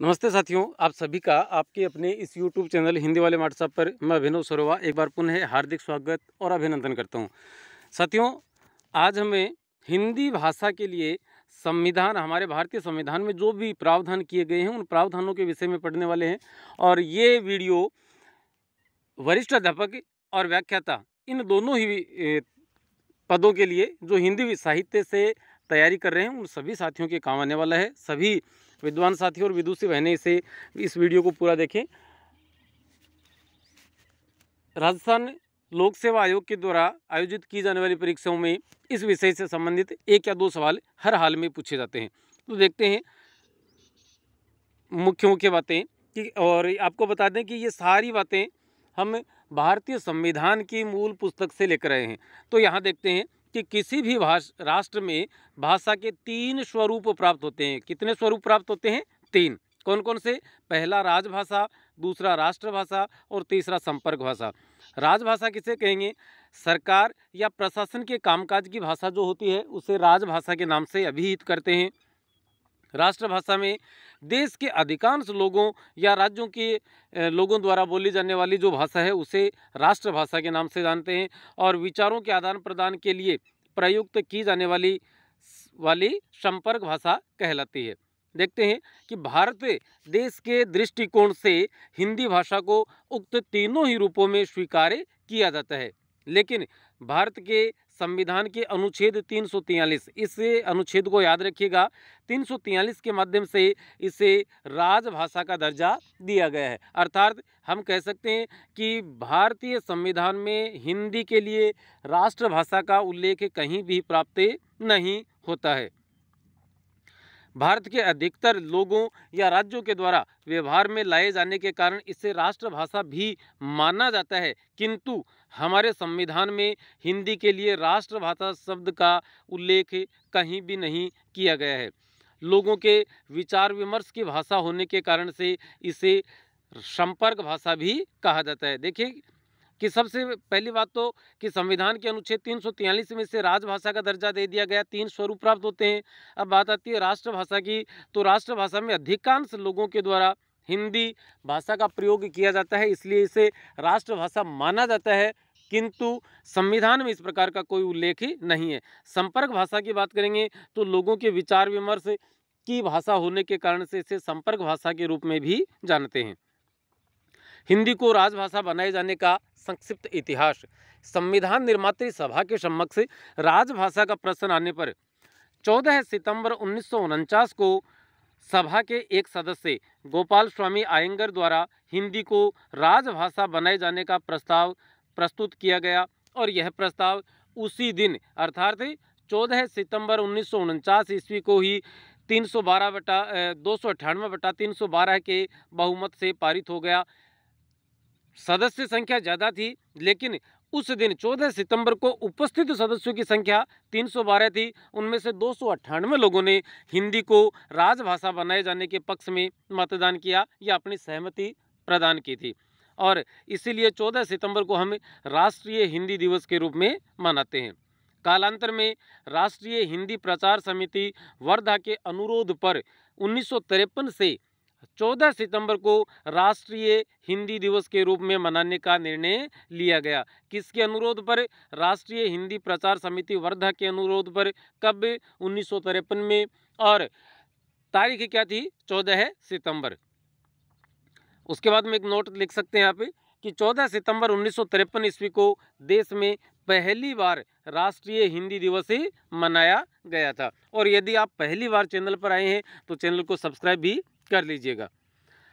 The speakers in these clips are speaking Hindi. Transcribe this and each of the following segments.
नमस्ते साथियों, आप सभी का आपके अपने इस YouTube चैनल हिंदी वाले व्हाट्सएप पर मैं अभिनव सरोवा एक बार पुनः हार्दिक स्वागत और अभिनंदन करता हूं। साथियों, आज हमें हिंदी भाषा के लिए संविधान, हमारे भारतीय संविधान में जो भी प्रावधान किए गए हैं उन प्रावधानों के विषय में पढ़ने वाले हैं। और ये वीडियो वरिष्ठ अध्यापक और व्याख्याता इन दोनों ही पदों के लिए जो हिंदी साहित्य से तैयारी कर रहे हैं उन सभी साथियों के काम आने वाला है। सभी विद्वान साथी और विदुषी बहनें इस वीडियो को पूरा देखें। राजस्थान लोक सेवा आयोग के द्वारा आयोजित की जाने वाली परीक्षाओं में इस विषय से संबंधित एक या दो सवाल हर हाल में पूछे जाते हैं। तो देखते हैं मुख्य मुख्य बातें कि, और आपको बता दें कि ये सारी बातें हम भारतीय संविधान की मूल पुस्तक से लेकर आए हैं। तो यहाँ देखते हैं कि किसी भी राष्ट्र में भाषा के 3 स्वरूप प्राप्त होते हैं। कितने स्वरूप प्राप्त होते हैं? 3। कौन कौन से? पहला राजभाषा, दूसरा राष्ट्रभाषा और तीसरा संपर्क भाषा। राजभाषा किसे कहेंगे? सरकार या प्रशासन के कामकाज की भाषा जो होती है उसे राजभाषा के नाम से अभिहित करते हैं। राष्ट्रभाषा में देश के अधिकांश लोगों या राज्यों के लोगों द्वारा बोली जाने वाली जो भाषा है उसे राष्ट्रभाषा के नाम से जानते हैं। और विचारों के आदान प्रदान के लिए प्रयुक्त की जाने वाली संपर्क भाषा कहलाती है। देखते हैं कि भारत देश के दृष्टिकोण से हिंदी भाषा को उक्त तीनों ही रूपों में स्वीकार किया जाता है। लेकिन भारत के संविधान के अनुच्छेद 343, इस अनुच्छेद को याद रखिएगा, 343 के माध्यम से इसे राजभाषा का दर्जा दिया गया है। अर्थात हम कह सकते हैं कि भारतीय संविधान में हिंदी के लिए राष्ट्रभाषा का उल्लेख कहीं भी प्राप्त नहीं होता है। भारत के अधिकतर लोगों या राज्यों के द्वारा व्यवहार में लाए जाने के कारण इसे राष्ट्रभाषा भी माना जाता है, किंतु हमारे संविधान में हिंदी के लिए राष्ट्रभाषा शब्द का उल्लेख कहीं भी नहीं किया गया है। लोगों के विचार विमर्श की भाषा होने के कारण से इसे संपर्क भाषा भी कहा जाता है। देखिए कि सबसे पहली बात तो कि संविधान के अनुच्छेद 343 में से राजभाषा का दर्जा दे दिया गया, 3 स्वरूप प्राप्त होते हैं। अब बात आती है राष्ट्रभाषा की, तो राष्ट्रभाषा में अधिकांश लोगों के द्वारा हिंदी भाषा का प्रयोग किया जाता है, इसलिए इसे राष्ट्रभाषा माना जाता है, किंतु संविधान में इस प्रकार का कोई उल्लेख नहीं है। संपर्क भाषा की बात करेंगे तो लोगों के विचार विमर्श की भाषा होने के कारण से इसे संपर्क भाषा के रूप में भी जानते हैं। हिंदी को राजभाषा बनाए जाने का संक्षिप्त इतिहास। संविधान निर्मात्री सभा के समक्ष राजभाषा का प्रश्न आने पर 14 सितंबर 1949 को सभा के एक सदस्य गोपाल स्वामी आयंगर द्वारा हिंदी को राजभाषा बनाए जाने का प्रस्ताव प्रस्तुत किया गया और यह प्रस्ताव उसी दिन अर्थात 14 सितंबर 1949 ईस्वी को ही 298/312 के बहुमत से पारित हो गया। सदस्य संख्या ज़्यादा थी, लेकिन उस दिन 14 सितंबर को उपस्थित सदस्यों की संख्या 312 थी। उनमें से 298 लोगों ने हिंदी को राजभाषा बनाए जाने के पक्ष में मतदान किया या अपनी सहमति प्रदान की थी, और इसीलिए 14 सितंबर को हम राष्ट्रीय हिंदी दिवस के रूप में मनाते हैं। कालांतर में राष्ट्रीय हिंदी प्रचार समिति वर्धा के अनुरोध पर 1953 से 14 सितंबर को राष्ट्रीय हिंदी दिवस के रूप में मनाने का निर्णय लिया गया। किसके अनुरोध पर? राष्ट्रीय हिंदी प्रचार समिति वर्धा के अनुरोध पर। कब? 1953 में। और तारीख क्या थी? 14 सितंबर। उसके बाद में एक नोट लिख सकते हैं यहाँ पे कि 14 सितंबर 1953 ईस्वी को देश में पहली बार राष्ट्रीय हिंदी दिवस ही मनाया गया था। और यदि आप पहली बार चैनल पर आए हैं तो चैनल को सब्सक्राइब भी कर लीजिएगा।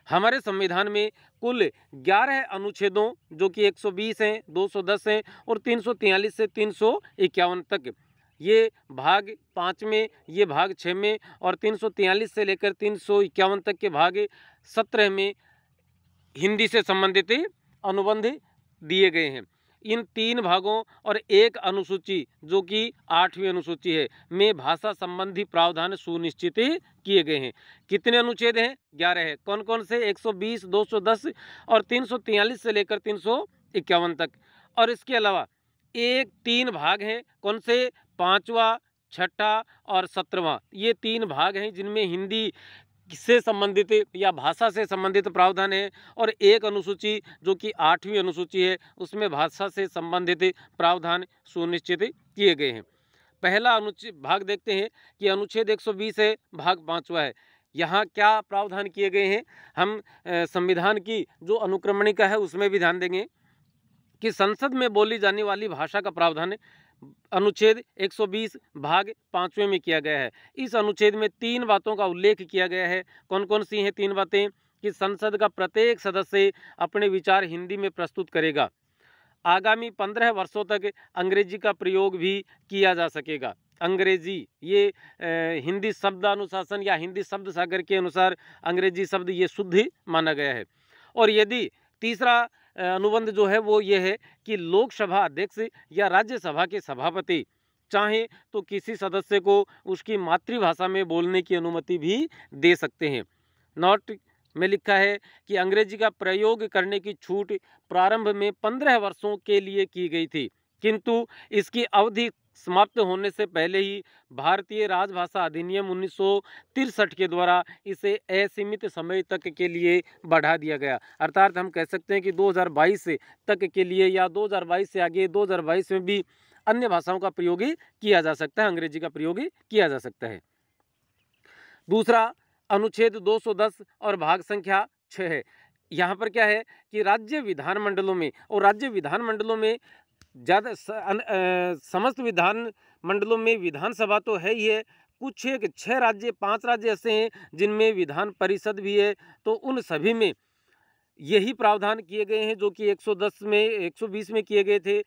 हमारे संविधान में कुल 11 अनुच्छेदों, जो कि 120 हैं, 210 हैं और 343 से 351 तक, ये भाग 5 में, ये भाग 6 में और 343 से लेकर 351 तक के भाग 17 में हिंदी से संबंधित अनुबंध दिए गए हैं। इन 3 भागों और एक अनुसूची, जो कि 8वीं अनुसूची है, में भाषा संबंधी प्रावधान सुनिश्चित किए गए हैं। कितने अनुच्छेद हैं? 11 है। कौन कौन से? 120, 210 और 343 से लेकर 351 तक। और इसके अलावा 3 भाग हैं। कौन से? 5वां, 6ठा और 17वां। ये 3 भाग हैं जिनमें हिंदी से संबंधित या भाषा से संबंधित प्रावधान है, और एक अनुसूची जो कि 8वीं अनुसूची है उसमें भाषा से संबंधित प्रावधान सुनिश्चित किए गए हैं। पहला अनुच्छेद भाग देखते हैं कि अनुच्छेद 120 है, भाग 5वां है। यहाँ क्या प्रावधान किए गए हैं, हम संविधान की जो अनुक्रमणिका है उसमें भी ध्यान देंगे कि संसद में बोली जाने वाली भाषा का प्रावधान अनुच्छेद 120 भाग 5वें में किया गया है। इस अनुच्छेद में 3 बातों का उल्लेख किया गया है। कौन कौन सी हैं 3 बातें? कि संसद का प्रत्येक सदस्य अपने विचार हिंदी में प्रस्तुत करेगा, आगामी 15 वर्षों तक अंग्रेजी का प्रयोग भी किया जा सकेगा। अंग्रेजी ये हिंदी शब्द अनुशासन या हिंदी शब्द सागर के अनुसार अंग्रेजी शब्द ये शुद्ध ही माना गया है। और यदि तीसरा अनुबंध जो है वो ये है कि लोकसभा अध्यक्ष या राज्यसभा के सभापति चाहे तो किसी सदस्य को उसकी मातृभाषा में बोलने की अनुमति भी दे सकते हैं। नोट में लिखा है कि अंग्रेजी का प्रयोग करने की छूट प्रारंभ में 15 वर्षों के लिए की गई थी, किंतु इसकी अवधि समाप्त होने से पहले ही भारतीय राजभाषा अधिनियम 1963 के द्वारा इसे असीमित समय तक के लिए बढ़ा दिया गया। अर्थात हम कह सकते हैं कि 2022 तक के लिए या 2022 से आगे 2022 में भी अन्य भाषाओं का प्रयोग किया जा सकता है, अंग्रेजी का प्रयोग किया जा सकता है। दूसरा अनुच्छेद 210 और भाग संख्या 6 है। यहाँ पर क्या है कि राज्य विधानमंडलों में, और राज्य विधानमंडलों में ज़्यादा समस्त विधान मंडलों में विधानसभा तो है ही है, कुछ एक 6 राज्य 5 राज्य ऐसे हैं जिनमें विधान परिषद भी है, तो उन सभी में यही प्रावधान किए गए हैं जो कि 110 में 120 में किए गए थे।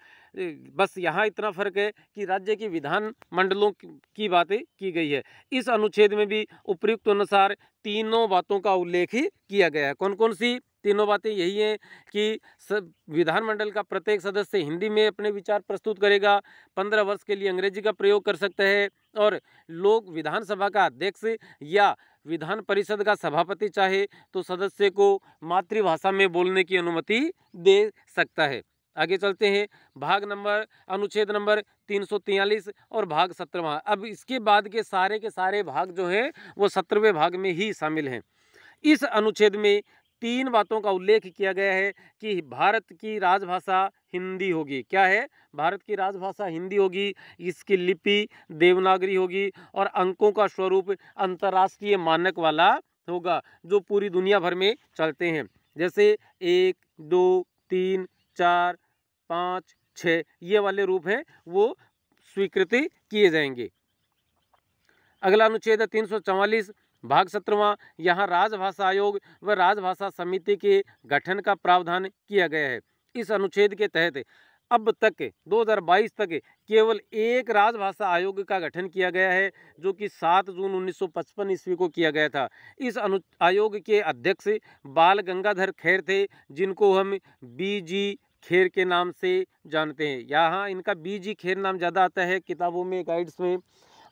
बस यहाँ इतना फर्क है कि राज्य के विधान मंडलों की बातें की गई है। इस अनुच्छेद में भी उपयुक्त अनुसार तीनों बातों का उल्लेख ही किया गया है। कौन कौन सी तीनों बातें? यही हैं कि विधानमंडल का प्रत्येक सदस्य हिंदी में अपने विचार प्रस्तुत करेगा, 15 वर्ष के लिए अंग्रेजी का प्रयोग कर सकता है, और लोग विधानसभा का अध्यक्ष या विधान परिषद का सभापति चाहे तो सदस्य को मातृभाषा में बोलने की अनुमति दे सकता है। आगे चलते हैं, भाग नंबर अनुच्छेद नंबर 343 और भाग 17वां। अब इसके बाद के सारे भाग जो हैं वो 17वें भाग में ही शामिल हैं। इस अनुच्छेद में 3 बातों का उल्लेख किया गया है कि भारत की राजभाषा हिंदी होगी। क्या है? भारत की राजभाषा हिंदी होगी, इसकी लिपि देवनागरी होगी और अंकों का स्वरूप अंतर्राष्ट्रीय मानक वाला होगा जो पूरी दुनिया भर में चलते हैं, जैसे 1, 2, 3, 4, 5, 6 ये वाले रूप हैं वो स्वीकृति किए जाएंगे। अगला अनुच्छेद है 344 भाग 17वां। यहाँ राजभाषा आयोग व राजभाषा समिति के गठन का प्रावधान किया गया है। इस अनुच्छेद के तहत अब तक 2022 तक केवल एक राजभाषा आयोग का गठन किया गया है जो कि 7 जून 1955 ईस्वी को किया गया था। इस आयोग के अध्यक्ष बाल गंगाधर खेर थे, जिनको हम BG खेर के नाम से जानते हैं। यहाँ इनका BG खेर नाम ज़्यादा आता है किताबों में, गाइड्स में,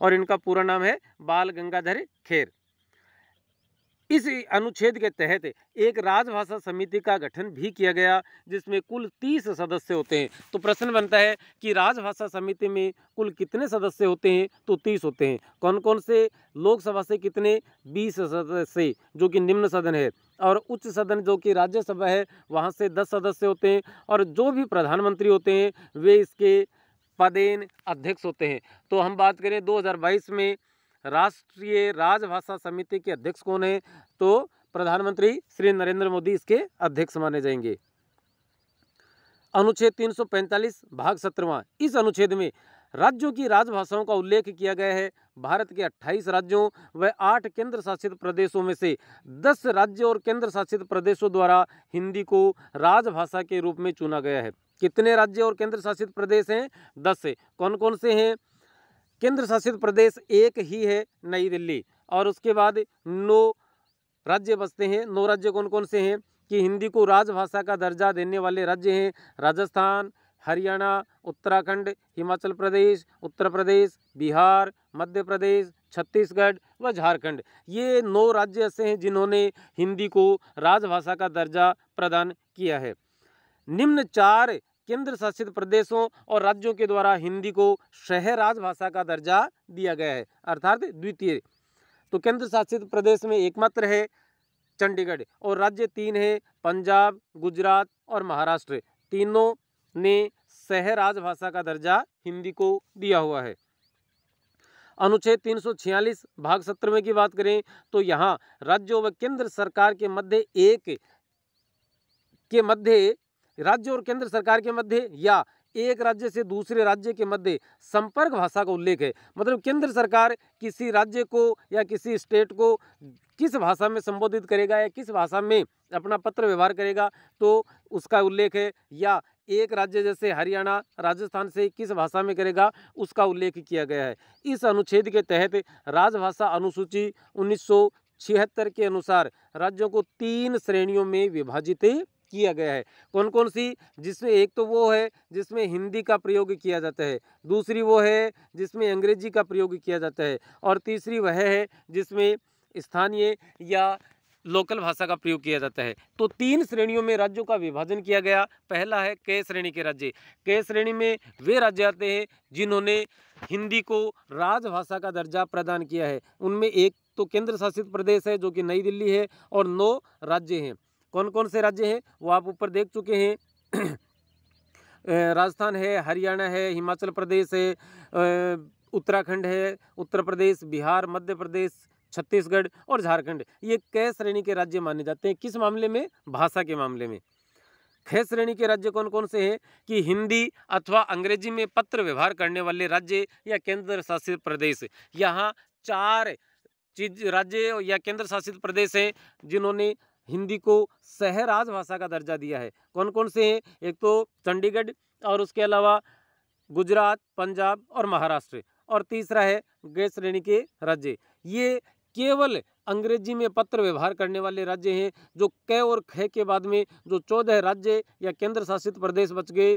और इनका पूरा नाम है बाल गंगाधर खेर। इस अनुच्छेद के तहत एक राजभाषा समिति का गठन भी किया गया जिसमें कुल 30 सदस्य होते हैं। तो प्रश्न बनता है कि राजभाषा समिति में कुल कितने सदस्य होते हैं? तो 30 होते हैं। कौन कौन से? लोकसभा से कितने? 20 सदस्य जो कि निम्न सदन है, और उच्च सदन जो कि राज्यसभा है वहाँ से 10 सदस्य होते हैं, और जो भी प्रधानमंत्री होते हैं वे इसके पदेन अध्यक्ष होते हैं। तो हम बात करें 2022 में राष्ट्रीय राजभाषा समिति के अध्यक्ष कौन है? तो प्रधानमंत्री श्री नरेंद्र मोदी इसके अध्यक्ष माने जाएंगे। अनुच्छेद 345 भाग 17वां। इस अनुच्छेद में राज्यों की राजभाषाओं का उल्लेख किया गया है। भारत के 28 राज्यों व 8 केंद्र शासित प्रदेशों में से 10 राज्य और केंद्र शासित प्रदेशों द्वारा हिंदी को राजभाषा के रूप में चुना गया है। कितने राज्य और केंद्र शासित प्रदेश हैं? 10 है। कौन कौन से हैं? केंद्र शासित प्रदेश एक ही है, नई दिल्ली, और उसके बाद 9 राज्य बसते हैं। 9 राज्य कौन कौन से हैं कि हिंदी को राजभाषा का दर्जा देने वाले राज्य हैं? राजस्थान, हरियाणा, उत्तराखंड, हिमाचल प्रदेश, उत्तर प्रदेश, बिहार, मध्य प्रदेश, छत्तीसगढ़ व झारखंड। ये 9 राज्य ऐसे हैं जिन्होंने हिंदी को राजभाषा का दर्जा प्रदान किया है। निम्न 4 केंद्र शासित प्रदेशों और राज्यों के द्वारा हिंदी को शहर राजभाषा का दर्जा दिया गया है, अर्थात द्वितीय। तो केंद्र शासित प्रदेश में एकमात्र है चंडीगढ़, और राज्य 3 है पंजाब, गुजरात और महाराष्ट्र। तीनों ने सह राजभाषा का दर्जा हिंदी को दिया हुआ है। अनुच्छेद 346 भाग 17 की बात करें तो यहाँ राज्यों व केंद्र सरकार के मध्य राज्य और केंद्र सरकार के मध्य या एक राज्य से दूसरे राज्य के मध्य संपर्क भाषा का उल्लेख है। मतलब केंद्र सरकार किसी राज्य को या किसी स्टेट को किस भाषा में संबोधित करेगा या किस भाषा में अपना पत्र व्यवहार करेगा तो उसका उल्लेख है, या एक राज्य जैसे हरियाणा राजस्थान से किस भाषा में करेगा उसका उल्लेख किया गया है। इस अनुच्छेद के तहत राजभाषा अनुसूची 1976 के अनुसार राज्यों को 3 श्रेणियों में विभाजित किया गया है। कौन कौन सी? जिसमें एक तो वो है जिसमें हिंदी का प्रयोग किया जाता है, दूसरी वो है जिसमें अंग्रेजी का प्रयोग किया जाता है, और तीसरी वह है जिसमें स्थानीय या लोकल भाषा का प्रयोग किया जाता है। तो 3 श्रेणियों में राज्यों का विभाजन किया गया। पहला है क श्रेणी के राज्य। क श्रेणी में वे राज्य आते हैं जिन्होंने हिंदी को राजभाषा का दर्जा प्रदान किया है। उनमें एक तो केंद्र शासित प्रदेश है जो कि नई दिल्ली है, और 9 राज्य हैं। कौन कौन से राज्य हैं वो आप ऊपर देख चुके हैं। राजस्थान है, हरियाणा है, हिमाचल प्रदेश है, उत्तराखंड है, उत्तर प्रदेश, बिहार, मध्य प्रदेश, छत्तीसगढ़ और झारखंड। ये क श्रेणी के राज्य माने जाते हैं। किस मामले में? भाषा के मामले में। ख श्रेणी के राज्य कौन कौन से हैं कि हिंदी अथवा अंग्रेजी में पत्र व्यवहार करने वाले राज्य या केंद्र शासित प्रदेश। यहाँ 4 राज्य या केंद्र शासित प्रदेश हैं जिन्होंने हिंदी को सह राजभाषा का दर्जा दिया है। कौन कौन से हैं? एक तो चंडीगढ़, और उसके अलावा गुजरात, पंजाब और महाराष्ट्र, और तीसरा है ग श्रेणी के राज्य। ये केवल अंग्रेजी में पत्र व्यवहार करने वाले राज्य हैं। जो क और ख के बाद में जो 14 राज्य या केंद्र शासित प्रदेश बच गए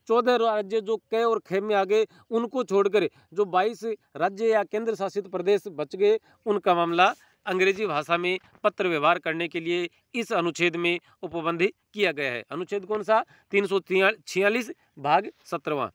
14 राज्य जो क और ख में आ गए, उनको छोड़कर जो 22 राज्य या केंद्र शासित प्रदेश बच गए, उनका मामला अंग्रेजी भाषा में पत्र व्यवहार करने के लिए इस अनुच्छेद में उपबंध किया गया है। अनुच्छेद कौन सा? 346 भाग 17वां।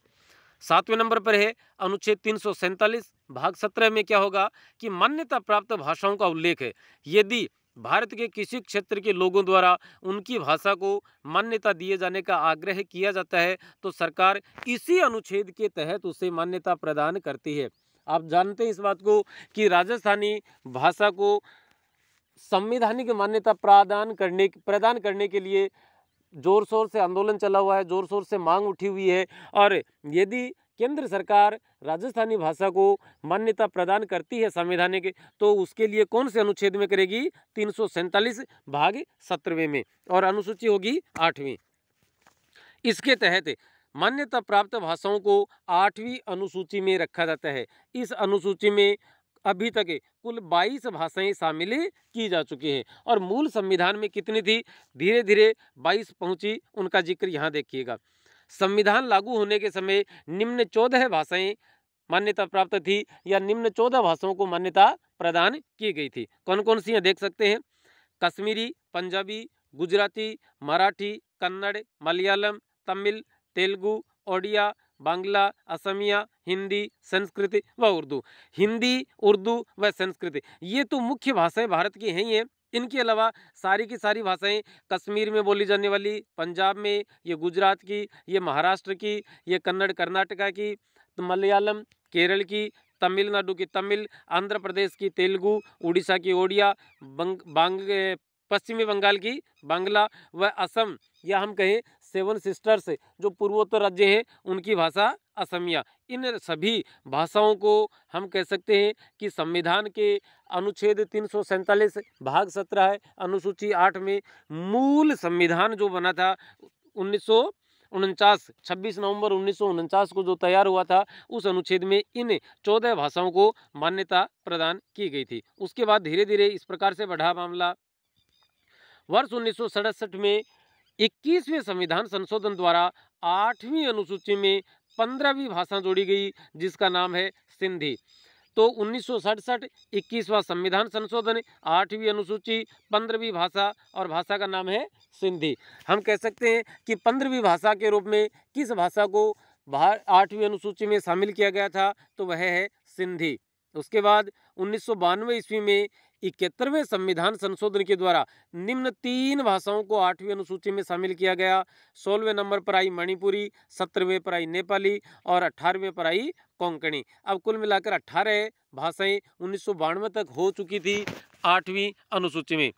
7वें नंबर पर है अनुच्छेद 347 भाग 17 में क्या होगा कि मान्यता प्राप्त भाषाओं का उल्लेख है। यदि भारत के किसी क्षेत्र के लोगों द्वारा उनकी भाषा को मान्यता दिए जाने का आग्रह किया जाता है तो सरकार इसी अनुच्छेद के तहत उसे मान्यता प्रदान करती है। आप जानते हैं इस बात को कि राजस्थानी भाषा को संवैधानिक मान्यता प्रदान करने के लिए जोर शोर से आंदोलन चला हुआ है, जोर शोर से मांग उठी हुई है। और यदि केंद्र सरकार राजस्थानी भाषा को मान्यता प्रदान करती है संवैधानिक, तो उसके लिए कौन से अनुच्छेद में करेगी? 347 भाग 17वें में, और अनुसूची होगी 8वीं। इसके तहत मान्यता प्राप्त भाषाओं को 8वीं अनुसूची में रखा जाता है। इस अनुसूची में अभी तक कुल 22 भाषाएं शामिल की जा चुकी हैं, और मूल संविधान में कितनी थी? धीरे धीरे 22 पहुंची, उनका जिक्र यहाँ देखिएगा। संविधान लागू होने के समय निम्न 14 भाषाएं मान्यता प्राप्त थी, या निम्न 14 भाषाओं को मान्यता प्रदान की गई थी। कौन कौन सी देख सकते हैं? कश्मीरी, पंजाबी, गुजराती, मराठी, कन्नड़, मलयालम, तमिल, तेलुगु, ओडिया, बांग्ला, असमिया, हिंदी, संस्कृत व उर्दू। हिंदी, उर्दू व संस्कृत ये तो मुख्य भाषाएं भारत की हैं ही हैं। इनके अलावा सारी की सारी भाषाएं कश्मीर में बोली जाने वाली, पंजाब में, ये गुजरात की, ये महाराष्ट्र की, ये कन्नड़ कर्नाटका की, मलयालम केरल की, तमिलनाडु की तमिल, आंध्र प्रदेश की तेलुगु, उड़ीसा की ओडिया, पश्चिमी बंगाल की बांग्ला व असम, या हम कहें 7 सिस्टर्स जो पूर्वोत्तर राज्य हैं उनकी भाषा असमिया। इन सभी भाषाओं को हम कह सकते हैं कि संविधान के अनुच्छेद 347 भाग 17 है, अनुसूची 8 में मूल संविधान जो बना था 1949 26 नवंबर 1949 को जो तैयार हुआ था, उस अनुच्छेद में इन 14 भाषाओं को मान्यता प्रदान की गई थी। उसके बाद धीरे धीरे इस प्रकार से बढ़ा मामला। वर्ष 1967 में 21वें संविधान संशोधन द्वारा 8वीं अनुसूची में 15वीं भाषा जोड़ी गई जिसका नाम है सिंधी। तो 1967 21वां संविधान संशोधन, 8वीं अनुसूची, 15वीं भाषा, और भाषा का नाम है सिंधी। हम कह सकते हैं कि 15वीं भाषा के रूप में किस भाषा को 8वीं अनुसूची में शामिल किया गया था? तो वह है सिंधी। उसके बाद 1992 ईस्वी में 71वें संविधान संशोधन के द्वारा निम्न 3 भाषाओं को 8वीं अनुसूची में शामिल किया गया। 16वें नंबर पर आई मणिपुरी, 17वें पर आई नेपाली और 18वें पर आई कोंकणी। अब कुल मिलाकर 18 भाषाएं 1992 तक हो चुकी थी 8वीं अनुसूची में।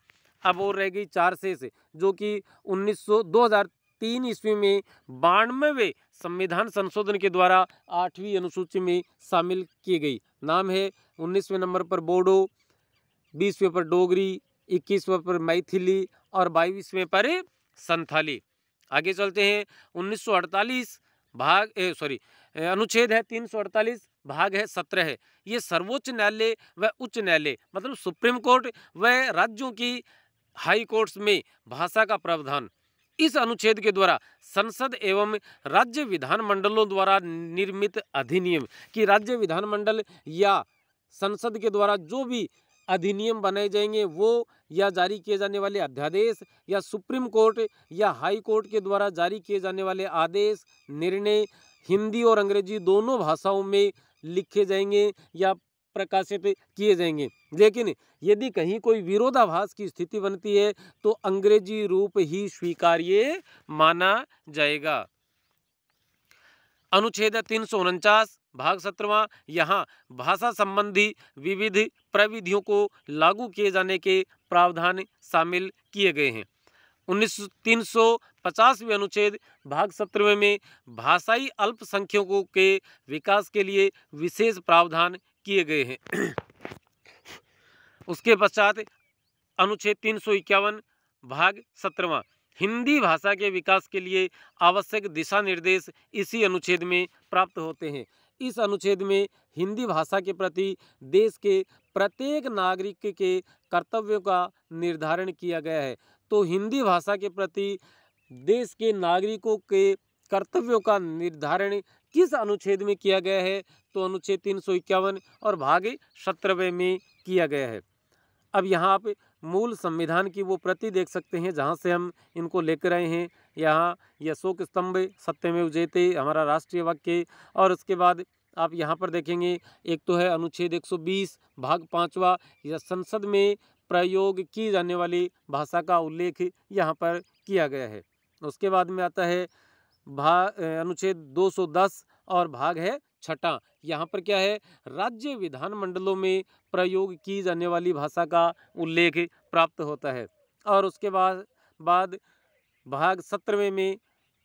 अब और रह गई 4 शेष, जो कि 2003 ईस्वी में 92वें संविधान संशोधन के द्वारा 8वीं अनुसूची में शामिल की गई। नाम है 19वें नंबर पर बोडो, 20वें पर डोगरी, 21वें पर मैथिली और 22वें पर संथाली। आगे चलते हैं। 1948 अनुच्छेद है 348, भाग है 17 है। ये सर्वोच्च न्यायालय व उच्च न्यायालय मतलब सुप्रीम कोर्ट व राज्यों की हाई कोर्ट्स में भाषा का प्रावधान। इस अनुच्छेद के द्वारा संसद एवं राज्य विधानमंडलों द्वारा निर्मित अधिनियम की राज्य विधानमंडल या संसद के द्वारा जो भी अधिनियम बनाए जाएंगे वो या जारी किए जाने वाले अध्यादेश या सुप्रीम कोर्ट या हाई कोर्ट के द्वारा जारी किए जाने वाले आदेश निर्णय हिंदी और अंग्रेजी दोनों भाषाओं में लिखे जाएंगे या प्रकाशित किए जाएंगे। लेकिन यदि कहीं कोई विरोधाभास की स्थिति बनती है तो अंग्रेजी रूप ही स्वीकार्य माना जाएगा। अनुच्छेद 349 भाग 17वां, यहाँ भाषा संबंधी विविध प्रविधियों को लागू किए जाने के प्रावधान शामिल किए गए हैं। 350वें अनुच्छेद भाग 17वें में भाषाई अल्पसंख्यकों के विकास के लिए विशेष प्रावधान किए गए हैं। उसके पश्चात अनुच्छेद 351 भाग 17वां, हिंदी भाषा के विकास के लिए आवश्यक दिशा निर्देश इसी अनुच्छेद में प्राप्त होते हैं। इस अनुच्छेद में हिंदी भाषा के प्रति देश के प्रत्येक नागरिक के कर्तव्यों का निर्धारण किया गया है। तो हिंदी भाषा के प्रति देश के नागरिकों के कर्तव्यों का निर्धारण किस अनुच्छेद में किया गया है? तो अनुच्छेद 351 और भाग 17वें में किया गया है। अब यहाँ आप मूल संविधान की वो प्रति देख सकते हैं जहाँ से हम इनको लेकर आए हैं। यहाँ अशोक स्तंभ सत्यमेव जयते हमारा राष्ट्रीय वाक्य, और उसके बाद आप यहाँ पर देखेंगे एक तो है अनुच्छेद 120 भाग 5वां, यह संसद में प्रयोग की जाने वाली भाषा का उल्लेख यहाँ पर किया गया है। उसके बाद में आता है अनुच्छेद 210 और भाग है 6, यहाँ पर क्या है, राज्य विधानमंडलों में प्रयोग की जाने वाली भाषा का उल्लेख प्राप्त होता है। और उसके बाद भाग 17वें में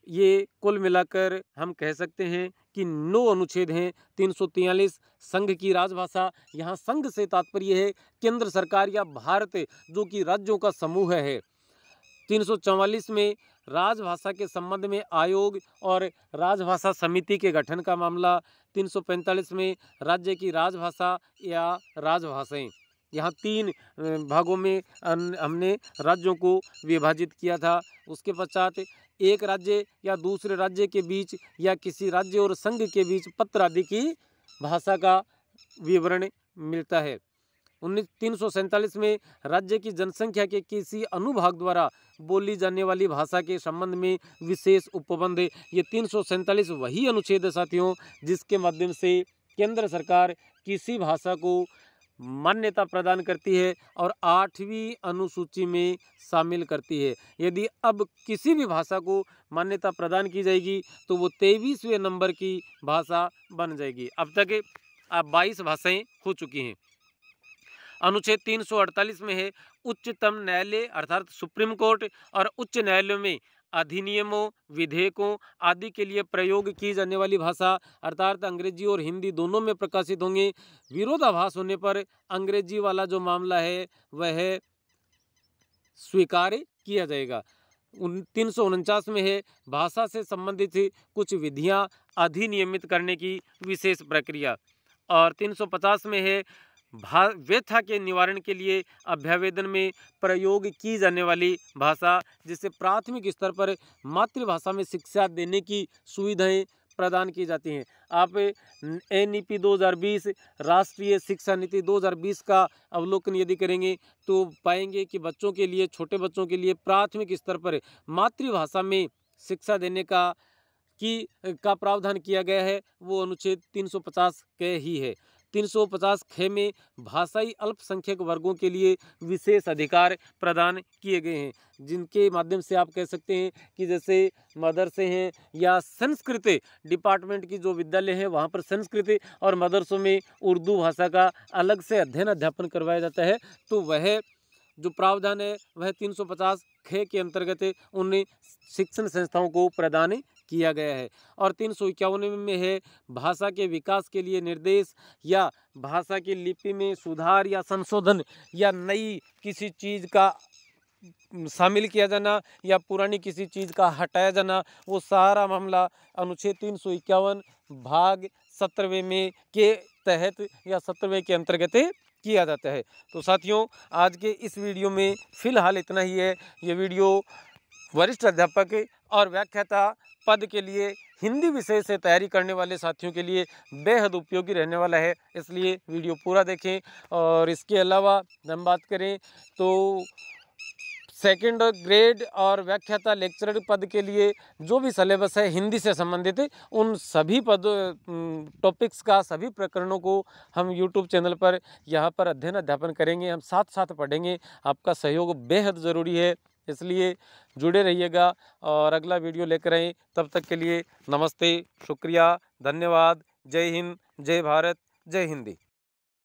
ये कुल मिलाकर हम कह सकते हैं कि 9 अनुच्छेद हैं। 343 संघ की राजभाषा, यहाँ संघ से तात्पर्य है केंद्र सरकार या भारत जो कि राज्यों का समूह है। 344 में राजभाषा के संबंध में आयोग और राजभाषा समिति के गठन का मामला। 345 में राज्य की राजभाषा या राजभाषाएं, यहाँ 3 भागों में हमने राज्यों को विभाजित किया था। उसके पश्चात एक राज्य या दूसरे राज्य के बीच या किसी राज्य और संघ के बीच पत्र आदि की भाषा का विवरण मिलता है। 347 में राज्य की जनसंख्या के किसी अनुभाग द्वारा बोली जाने वाली भाषा के संबंध में विशेष उपबंध। ये 347 वही अनुच्छेद है साथियों जिसके माध्यम से केंद्र सरकार किसी भाषा को मान्यता प्रदान करती है और 8वीं अनुसूची में शामिल करती है। यदि अब किसी भी भाषा को मान्यता प्रदान की जाएगी तो वो 23वें नंबर की भाषा बन जाएगी। अब तक 22 भाषाएं हो चुकी हैं। अनुच्छेद 348 में है उच्चतम न्यायालय अर्थात सुप्रीम कोर्ट और उच्च न्यायालयों में अधिनियमों विधेयकों आदि के लिए प्रयोग की जाने वाली भाषा अर्थात अंग्रेजी और हिंदी दोनों में प्रकाशित होंगे। विरोधाभास होने पर अंग्रेजी वाला जो मामला है वह स्वीकार किया जाएगा। 349 में है भाषा से संबंधित कुछ विधियां अधिनियमित करने की विशेष प्रक्रिया। और 350 में है व्यथा के निवारण के लिए अभ्यावेदन में प्रयोग की जाने वाली भाषा, जिससे प्राथमिक स्तर पर मातृभाषा में शिक्षा देने की सुविधाएं प्रदान की जाती हैं। आप NEP 2020 राष्ट्रीय शिक्षा नीति 2020 का अवलोकन यदि करेंगे तो पाएंगे कि बच्चों के लिए छोटे बच्चों के लिए प्राथमिक स्तर पर मातृभाषा में शिक्षा देने का प्रावधान किया गया है, वो अनुच्छेद 350 के ही है। 350 ख में भाषाई अल्पसंख्यक वर्गों के लिए विशेष अधिकार प्रदान किए गए हैं, जिनके माध्यम से आप कह सकते हैं कि जैसे मदरसे हैं या संस्कृत डिपार्टमेंट की जो विद्यालय हैं वहाँ पर संस्कृत और मदरसों में उर्दू भाषा का अलग से अध्ययन अध्यापन करवाया जाता है। तो वह जो प्रावधान है वह 350 ख के अंतर्गत उन शिक्षण संस्थाओं को प्रदान किया गया है। और 351 में है भाषा के विकास के लिए निर्देश या भाषा की लिपि में सुधार या संशोधन या नई किसी चीज़ का शामिल किया जाना या पुरानी किसी चीज़ का हटाया जाना, वो सारा मामला अनुच्छेद 351 भाग 17वें में के तहत या 17वें के अंतर्गत किया जाता है। तो साथियों, आज के इस वीडियो में फ़िलहाल इतना ही है। ये वीडियो वरिष्ठ अध्यापक और व्याख्याता पद के लिए हिंदी विषय से तैयारी करने वाले साथियों के लिए बेहद उपयोगी रहने वाला है, इसलिए वीडियो पूरा देखें। और इसके अलावा हम बात करें तो सेकंड ग्रेड और व्याख्याता लेक्चरर पद के लिए जो भी सिलेबस है हिंदी से संबंधित, उन सभी टॉपिक्स का, सभी प्रकरणों को हम यूट्यूब चैनल पर यहाँ पर अध्ययन अध्यापन करेंगे, हम साथ साथ पढ़ेंगे। आपका सहयोग बेहद ज़रूरी है, इसलिए जुड़े रहिएगा और अगला वीडियो लेकर आएँ। तब तक के लिए नमस्ते, शुक्रिया, धन्यवाद। जय हिंद, जय भारत, जय हिंदी।